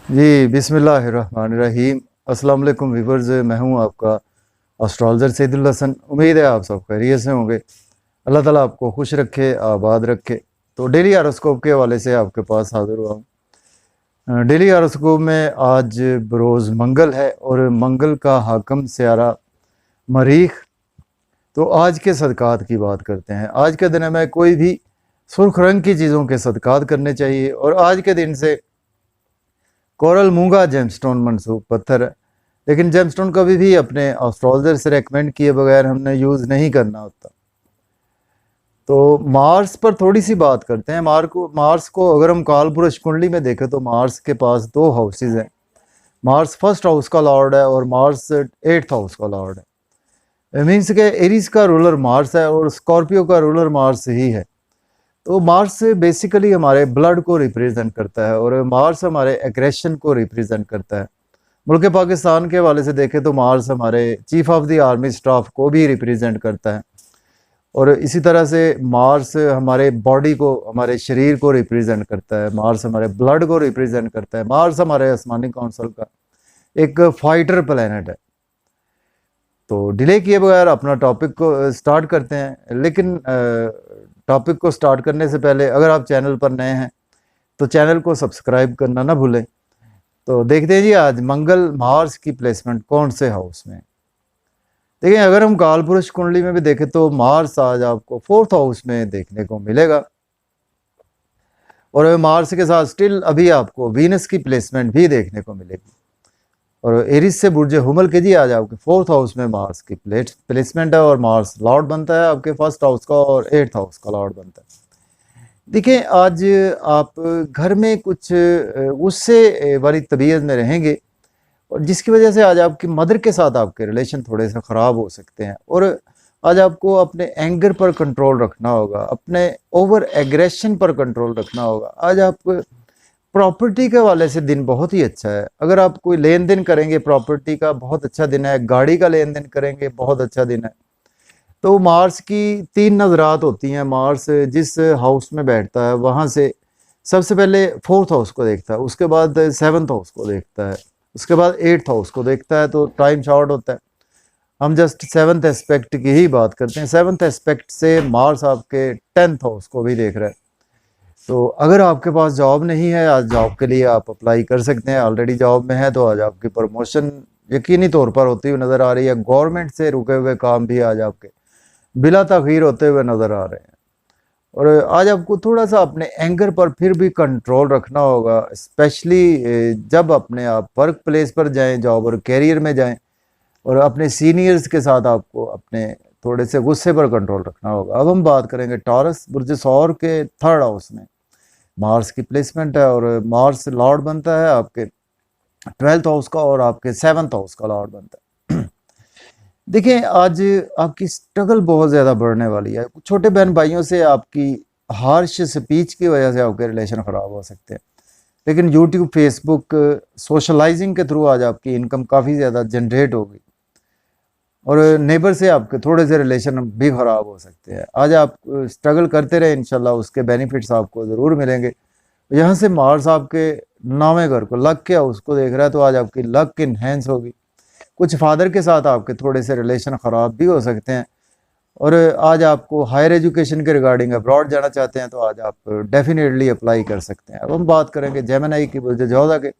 जी बिस्मिल्लाहिर्रहमानिर्रहीम। अस्सलाम वालेकुम व्यूअर्स, मैं हूं आपका एस्ट्रोलॉजर सैदुल हसन। उम्मीद है आप सब खैरियत से होंगे। अल्लाह ताला आपको खुश रखे, आबाद रखे। तो डेली हॉरोस्कोप के हवाले से आपके पास हाजिर हुआ हूँ। डेली हॉरोस्कोप में आज बरोज़ मंगल है और मंगल का हाकम स्यारा मरीख। तो आज के सदक़ात की बात करते हैं। आज के दिन में कोई भी सुर्ख रंग की चीज़ों के सदक़ात करने चाहिए और आज के दिन से कोरल मूंगा जेमस्टोन मनसूब पत्थर है, लेकिन जेमस्टोन कभी भी अपने एस्ट्रोलॉजर से रेकमेंड किए बगैर हमने यूज़ नहीं करना होता। तो मार्स पर थोड़ी सी बात करते हैं। मार्स को अगर हम कालपुरुष कुंडली में देखें तो मार्स के पास दो हाउसेज हैं। मार्स फर्स्ट हाउस का लॉर्ड है और मार्स एट्थ हाउस का लॉर्ड है। मीन्स के एरीज का रूलर मार्स है और स्कॉर्पियो का रूलर मार्स ही है। तो मार्स बेसिकली हमारे ब्लड को रिप्रेजेंट करता है और मार्स हमारे एग्रेशन को रिप्रेजेंट करता है। मुल्क पाकिस्तान के हवाले से देखें तो मार्स हमारे chief of the army staff को भी रिप्रेजेंट करता है और इसी तरह से मार्स हमारे बॉडी को, हमारे शरीर को रिप्रेजेंट करता है। मार्स हमारे ब्लड को रिप्रेजेंट करता है। मार्स हमारे आसमानी काउंसिल का एक फाइटर प्लेनेट है। तो डिले किए बगैर अपना टॉपिक को स्टार्ट करते हैं। लेकिन टॉपिक को स्टार्ट करने से पहले अगर आप चैनल पर नए हैं तो चैनल को सब्सक्राइब करना ना भूलें। तो देखते हैं जी आज मंगल मार्स की प्लेसमेंट कौन से हाउस में। देखिए, अगर हम कालपुरुष कुंडली में भी देखें तो मार्स आज आपको फोर्थ हाउस में देखने को मिलेगा और मार्स के साथ स्टिल अभी आपको वीनस की प्लेसमेंट भी देखने को मिलेगी और एरिस से बुर्ज हुमल के जी आज आपके फोर्थ हाउस में मार्स की प्लेसमेंट है और मार्स लॉर्ड बनता है आपके फर्स्ट हाउस का और एट्थ हाउस का लॉर्ड बनता है। देखिए, आज आप घर में कुछ गुस्से वाली तबीयत में रहेंगे और जिसकी वजह से आज आपकी मदर के साथ आपके रिलेशन थोड़े से ख़राब हो सकते हैं और आज आपको अपने एंगर पर कंट्रोल रखना होगा, अपने ओवर एग्रेशन पर कंट्रोल रखना होगा। आज आप प्रॉपर्टी के हवाले से दिन बहुत ही अच्छा है। अगर आप कोई लेन देन करेंगे प्रॉपर्टी का, बहुत अच्छा दिन है। गाड़ी का लेन देन करेंगे, बहुत अच्छा दिन है। तो मार्स की तीन नज़रात होती हैं। मार्स जिस हाउस में बैठता है वहाँ से सबसे पहले फोर्थ हाउस को देखता है, उसके बाद सेवन्थ हाउस को देखता है, उसके बाद एट्थ हाउस को देखता है। तो टाइम शॉर्ट होता है, हम जस्ट सेवन्थ एस्पेक्ट की ही बात करते हैं। सेवन्थ एस्पेक्ट से मार्स आपके टेंथ हाउस को भी देख रहा है। तो अगर आपके पास जॉब नहीं है, आज जॉब के लिए आप अप्लाई कर सकते हैं। ऑलरेडी जॉब में है तो आज आपकी प्रमोशन यकीनी तौर पर होती हुई नज़र आ रही है। गवर्नमेंट से रुके हुए काम भी आज आपके बिला तखीर होते हुए नज़र आ रहे हैं और आज आपको थोड़ा सा अपने एंगर पर फिर भी कंट्रोल रखना होगा, स्पेशली जब अपने आप वर्क प्लेस पर जाएं, जॉब और कैरियर में जाएं और अपने सीनियर्स के साथ आपको अपने थोड़े से गुस्से पर कंट्रोल रखना होगा। अब हम बात करेंगे टॉरस बुर्ज सौर के थर्ड हाउस में मार्स की प्लेसमेंट है और मार्स लॉर्ड बनता है आपके ट्वेल्थ हाउस का और आपके सेवन्थ हाउस का लॉर्ड बनता है। देखिए, आज आपकी स्ट्रगल बहुत ज़्यादा बढ़ने वाली है। छोटे बहन भाइयों से आपकी हार्श स्पीच की वजह से आपके रिलेशन ख़राब हो सकते हैं, लेकिन यूट्यूब, फेसबुक, सोशलाइजिंग के थ्रू आज आपकी इनकम काफ़ी ज़्यादा जनरेट होगी और नेबर से आपके थोड़े से रिलेशन भी ख़राब हो सकते हैं। आज आप स्ट्रगल करते रहे, इंशाल्लाह उसके बेनिफिट्स आपको ज़रूर मिलेंगे। यहाँ से मार्स आपके नौवें घर को, लक के हाउस को देख रहा है, तो आज आपकी लक इन्हेंस होगी। कुछ फादर के साथ आपके थोड़े से रिलेशन ख़राब भी हो सकते हैं और आज आपको हायर एजुकेशन के रिगार्डिंग अब्रॉड जाना चाहते हैं तो आज आप डेफिनेटली अप्लाई कर सकते हैं। अब हम बात करेंगे जेमिनी की बुर्ज जोधा के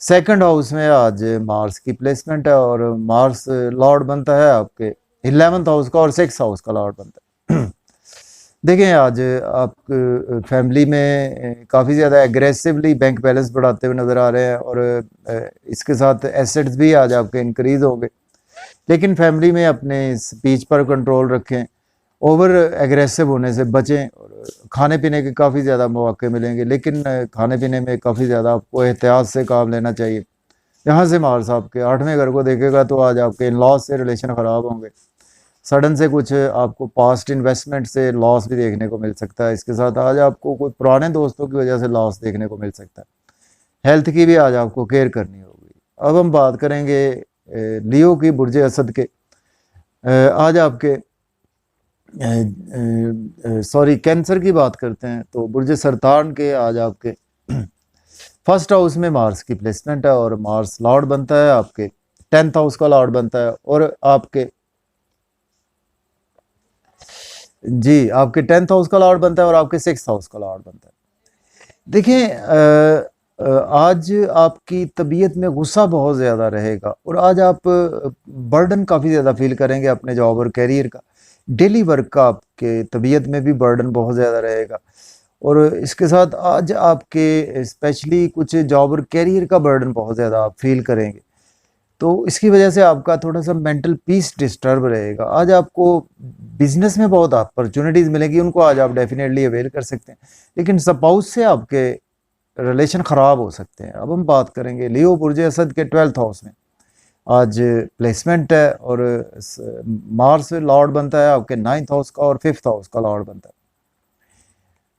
सेकंड हाउस में आज मार्स की प्लेसमेंट है और मार्स लॉर्ड बनता है आपके 11th हाउस का और 6th हाउस का लॉर्ड बनता है। देखें, आज आप फैमिली में काफ़ी ज़्यादा एग्रेसिवली बैंक बैलेंस बढ़ाते हुए नज़र आ रहे हैं और इसके साथ एसेट्स भी आज आपके इंक्रीज होंगे, लेकिन फैमिली में अपने स्पीच पर कंट्रोल रखें, ओवर एग्रेसिव होने से बचें और खाने पीने के काफ़ी ज़्यादा मौके मिलेंगे, लेकिन खाने पीने में काफ़ी ज़्यादा आपको एहतियात से काम लेना चाहिए। यहाँ से मार्स आपके आठवें घर को देखेगा तो आज आपके इन लॉस से रिलेशन ख़राब होंगे। सडन से कुछ आपको पास्ट इन्वेस्टमेंट से लॉस भी देखने को मिल सकता है। इसके साथ आज आपको कोई पुराने दोस्तों की वजह से लॉस देखने को मिल सकता है। हेल्थ की भी आज आपको केयर करनी होगी। अब हम बात करेंगे लियो की बुर्ज असद के। आज आपके कैंसर की बात करते हैं तो बुर्ज सरतान के आज आपके फर्स्ट हाउस में मार्स की प्लेसमेंट है और मार्स लॉर्ड बनता है आपके 10th हाउस का लॉर्ड बनता है और आपके जी आपके 10th हाउस का लॉर्ड बनता है और आपके 6th हाउस का लॉर्ड बनता है। देखिए आज आपकी तबीयत में गुस्सा बहुत ज़्यादा रहेगा और आज आप बर्डन काफ़ी ज़्यादा फील करेंगे अपने जॉब और कैरियर का, डेली वर्क का आपके तबीयत में भी बर्डन बहुत ज़्यादा रहेगा और इसके साथ आज आपके स्पेशली कुछ जॉब और कैरियर का बर्डन बहुत ज़्यादा आप फील करेंगे। तो इसकी वजह से आपका थोड़ा-सा मेंटल पीस डिस्टर्ब रहेगा। आज आपको बिज़नेस में बहुत अपॉर्च्युनिटीज़ मिलेंगी, उनको आज आप डेफ़िनेटली अवेल कर सकते हैं। लेकिन स्पाउस से आपके रिलेशन ख़राब हो सकते हैं। अब हम बात करेंगे लियो बुर्ज असद के 12th हाउस में आज प्लेसमेंट है और मार्स लॉर्ड बनता है आपके 9th हाउस का और 5th हाउस का लॉर्ड बनता है।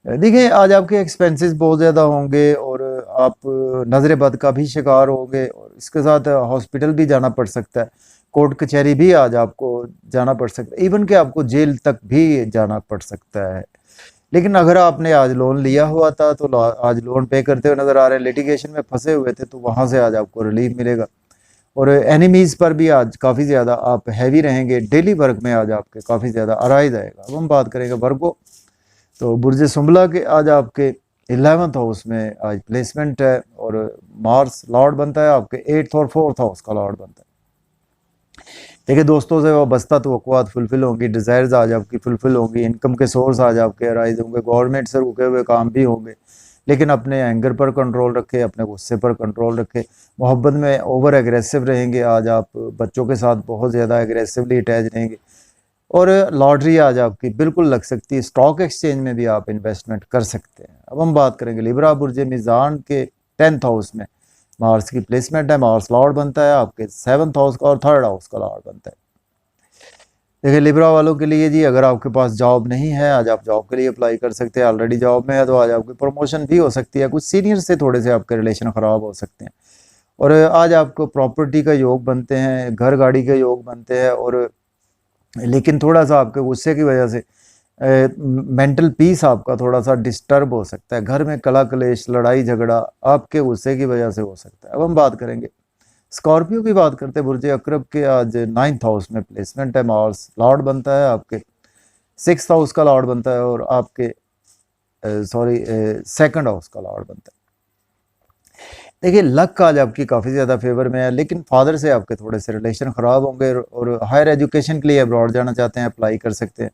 देखिए आज आपके एक्सपेंसेस बहुत ज़्यादा होंगे और आप नज़र बद का भी शिकार होंगे और इसके साथ हॉस्पिटल भी जाना पड़ सकता है, कोर्ट कचहरी भी आज आपको जाना पड़ सकता है, इवन कि आपको जेल तक भी जाना पड़ सकता है। लेकिन अगर आपने आज लोन लिया हुआ था तो आज लोन पे करते हुए नज़र आ रहे हैं, लिटिगेशन में फंसे हुए थे तो वहाँ से आज आपको रिलीफ मिलेगा और एनिमीज़ पर भी आज काफ़ी ज़्यादा आप हैवी रहेंगे, डेली वर्क में आज आपके काफ़ी ज़्यादा अराइज आएगा। अब हम बात करेंगे वर्गो, तो बुर्ज सुंबला के आज आपके 11th हाउस में आज प्लेसमेंट है और मार्स लॉर्ड बनता है आपके 8th और 4th हाउस का लॉर्ड बनता है। देखिए दोस्तों से वाबस्ता तवक्कुआत फुलफिल होंगी, डिज़ायर्स आज आपकी फुलफिल होंगी, इनकम के सोर्स आज आपके अराइज होंगे, गवर्नमेंट से रुके हुए काम भी होंगे, लेकिन अपने एंगर पर कंट्रोल रखें, अपने गुस्से पर कंट्रोल रखें, मोहब्बत में ओवर एग्रेसिव रहेंगे, आज आप बच्चों के साथ बहुत ज़्यादा एग्रेसिवली अटैच रहेंगे और लॉटरी आज आपकी बिल्कुल लग सकती है, स्टॉक एक्सचेंज में भी आप इन्वेस्टमेंट कर सकते हैं। अब हम बात करेंगे लिब्रा बुर्ज मीज़ान के 10th हाउस में मार्स की प्लेसमेंट है, मार्स लॉर्ड बनता है आपके 7th हाउस का और 3rd हाउस का लॉर्ड बनता है। देखिए लिब्रा वालों के लिए जी अगर आपके पास जॉब नहीं है आज आप जॉब के लिए अप्लाई कर सकते हैं, ऑलरेडी जॉब में है तो आज आपकी प्रमोशन भी हो सकती है, कुछ सीनियर से थोड़े से आपके रिलेशन ख़राब हो सकते हैं और आज आपको प्रॉपर्टी का योग बनते हैं, घर गाड़ी के योग बनते हैं और लेकिन थोड़ा-सा आपके गुस्से की वजह से मेंटल पीस आपका थोड़ा-सा डिस्टर्ब हो सकता है, घर में कला-कलेश, लड़ाई-झगड़ा आपके गुस्से की वजह से हो सकता है। अब हम बात करेंगे स्कॉर्पियो की बात करते हैं, बुर्ज अकरब के आज 9th हाउस में प्लेसमेंट है, मार्स लॉर्ड बनता है आपके 6th हाउस का लॉर्ड बनता है और आपके 2nd हाउस का लॉर्ड बनता है। देखिए लक आज आपकी काफ़ी ज़्यादा फेवर में है, लेकिन फादर से आपके थोड़े से रिलेशन ख़राब होंगे और हायर एजुकेशन के लिए अब्रॉड जाना चाहते हैं अप्लाई कर सकते हैं,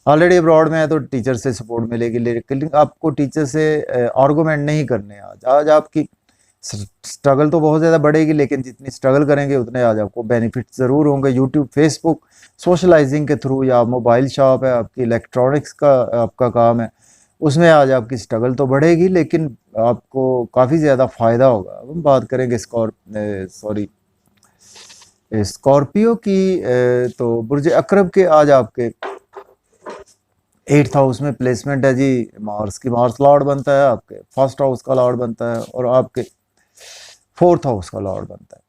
ऑलरेडी अब्रॉड में है तो टीचर से सपोर्ट मिलेगी, लेकिन आपको टीचर से आर्गूमेंट नहीं करने आज आपकी स्ट्रगल तो बहुत ज़्यादा बढ़ेगी, लेकिन जितनी स्ट्रगल करेंगे उतने आज आपको बेनिफिट ज़रूर होंगे। यूट्यूब, फेसबुक, सोशलाइजिंग के थ्रू या मोबाइल शॉप है आपकी, इलेक्ट्रॉनिक्स का आपका काम है, उसमें आज आपकी स्ट्रगल तो बढ़ेगी लेकिन आपको काफ़ी ज़्यादा फ़ायदा होगा। अब हम बात करेंगे स्कॉर्पियो की, तो बुर्ज अकरब के आज आपके 8th हाउस में प्लेसमेंट है जी मार्स की, मार्स लॉर्ड बनता है आपके 1st हाउस का लॉर्ड बनता है और आपके 4th हाउस का लॉर्ड बनता है,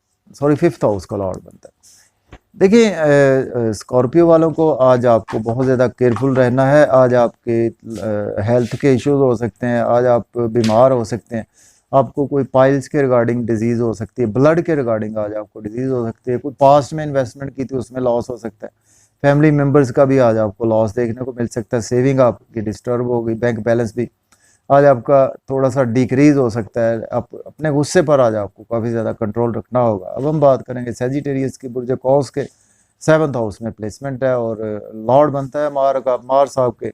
5th हाउस का लॉर्ड बनता है। देखिए स्कॉर्पियो वालों को आज आपको बहुत ज़्यादा केयरफुल रहना है, आज आपके हेल्थ के इश्यूज हो सकते हैं, आज आप बीमार हो सकते हैं, आपको कोई पाइल्स के रिगार्डिंग डिजीज़ हो सकती है, ब्लड के रिगार्डिंग आज आपको डिजीज़ हो सकती है, कोई पास्ट में इन्वेस्टमेंट की थी उसमें लॉस हो सकता है, फैमिली मेम्बर्स का भी आज आपको लॉस देखने को मिल सकता है, सेविंग आपकी डिस्टर्ब होगी, बैंक बैलेंस भी आज आपका थोड़ा-सा डिक्रीज़ हो सकता है, आप अपने गुस्से पर आज आपको काफ़ी ज़्यादा कंट्रोल रखना होगा। अब हम बात करेंगे सैजिटेरियस की, बुर्ज कौस के 7th हाउस में प्लेसमेंट है और लॉर्ड बनता है मार्स आपके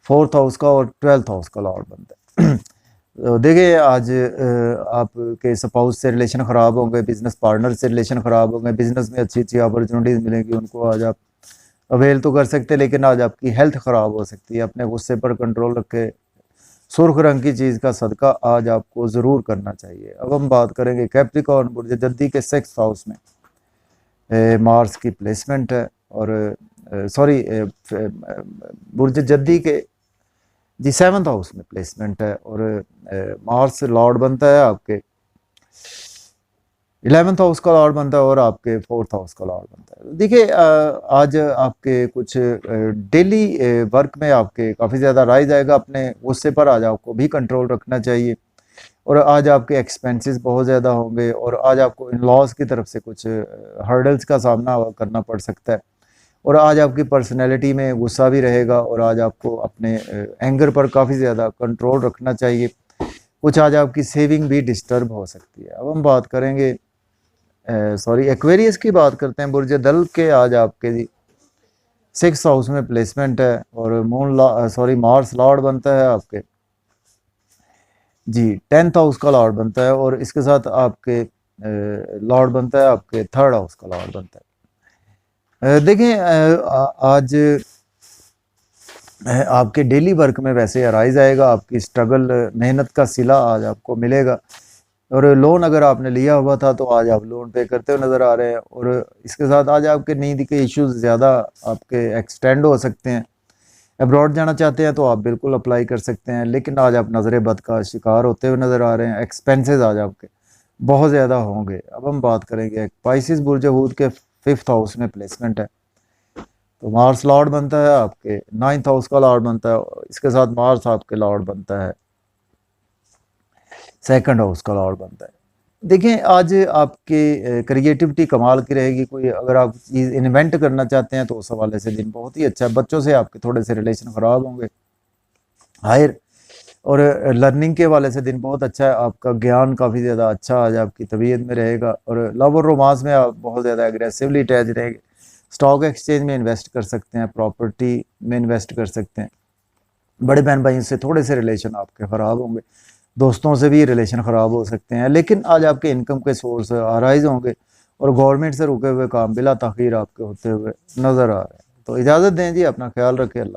4th हाउस का और 12th हाउस का लॉर्ड बनता है। तो देखिए आज आपके स्पाउस से रिलेशन ख़राब होंगे, बिज़नेस पार्टनर से रिलेशन ख़राब होंगे, बिज़नेस में अच्छी-अच्छी अपॉर्चुनिटीज़ मिलेंगी, उनको आज आप अवेल तो कर सकते हैं, लेकिन आज आपकी हेल्थ ख़राब हो सकती है, अपने गुस्से पर कंट्रोल रखें, सुर्ख रंग की चीज़ का सदका आज आपको ज़रूर करना चाहिए। अब हम बात करेंगे कैप्रिकॉर्न, बुर्ज जद्दी के 6th हाउस में मार्स की प्लेसमेंट है और बुर्ज जद्दी के जी 7th हाउस में प्लेसमेंट है और मार्स लॉर्ड बनता है आपके 11th हाउस का लॉर्ड बनता है और आपके 4th हाउस का लॉर्ड बनता है। देखिए आज आपके कुछ डेली वर्क में आपके काफ़ी ज़्यादा राइज आएगा, अपने गुस्से पर आज आपको भी कंट्रोल रखना चाहिए, और आज आपके एक्सपेंसेस बहुत ज़्यादा होंगे और आज आपको इन लॉज की तरफ से कुछ हर्डल्स का सामना करना पड़ सकता है और आज आपकी पर्सनैलिटी में गुस्सा भी रहेगा और आज आपको अपने एंगर पर काफ़ी ज़्यादा कंट्रोल रखना चाहिए। कुछ आज आपकी सेविंग भी डिस्टर्ब हो सकती है। अब हम बात करेंगे एक्वेरियस की बात करते हैं। बुर्ज दल के आज आपके जी 6th हाउस में प्लेसमेंट है और मार्स लॉर्ड बनता है आपके जी 10th हाउस का लॉर्ड बनता है और इसके साथ आपके लॉर्ड बनता है आपके 3rd हाउस का लॉर्ड बनता है। देखें आज आपके डेली वर्क में वैसे अराइज आएगा, आपकी स्ट्रगल मेहनत का सिला आज आपको मिलेगा और लोन अगर आपने लिया हुआ था तो आज आप लोन पे करते हुए नज़र आ रहे हैं और इसके साथ आज आपके नींद के इश्यूज ज़्यादा आपके एक्सटेंड हो सकते हैं। अब्रॉड जाना चाहते हैं तो आप बिल्कुल अप्लाई कर सकते हैं, लेकिन आज आप नज़र बद का शिकार होते हुए नज़र आ रहे हैं। एक्सपेंसेस आज आपके बहुत ज़्यादा होंगे। अब हम बात करेंगे पाइसिस बुर्ज हूद के 5th हाउस में प्लेसमेंट है तो मार्स लॉर्ड बनता है आपके 9th हाउस का लॉर्ड बनता है, इसके साथ मार्स आपके लॉर्ड बनता है 2nd हाउस का लॉर्ड बनता है। देखें आज आपके क्रिएटिविटी कमाल की रहेगी। कोई अगर आप चीज़ इन्वेंट करना चाहते हैं तो उस हवाले से दिन बहुत ही अच्छा है। बच्चों से आपके थोड़े से रिलेशन ख़राब होंगे हायर और लर्निंग के हवाले से दिन बहुत अच्छा है। आपका ज्ञान काफ़ी ज़्यादा अच्छा आज आपकी तबीयत में रहेगा और लव और रोमांस में आप बहुत ज़्यादा एग्रेसिवली अटैच रहेंगे। स्टॉक एक्सचेंज में इन्वेस्ट कर सकते हैं, प्रॉपर्टी में इन्वेस्ट कर सकते हैं। बड़े बहन भाइयों से थोड़े से रिलेशन आपके ख़राब होंगे, दोस्तों से भी रिलेशन ख़राब हो सकते हैं, लेकिन आज आपके इनकम के सोर्स आराइज होंगे और गवर्नमेंट से रुके हुए काम बिला ताख़ीर आपके होते हुए नज़र आ रहे हैं। तो इजाज़त दें जी, अपना ख्याल रखें। अल्लाह।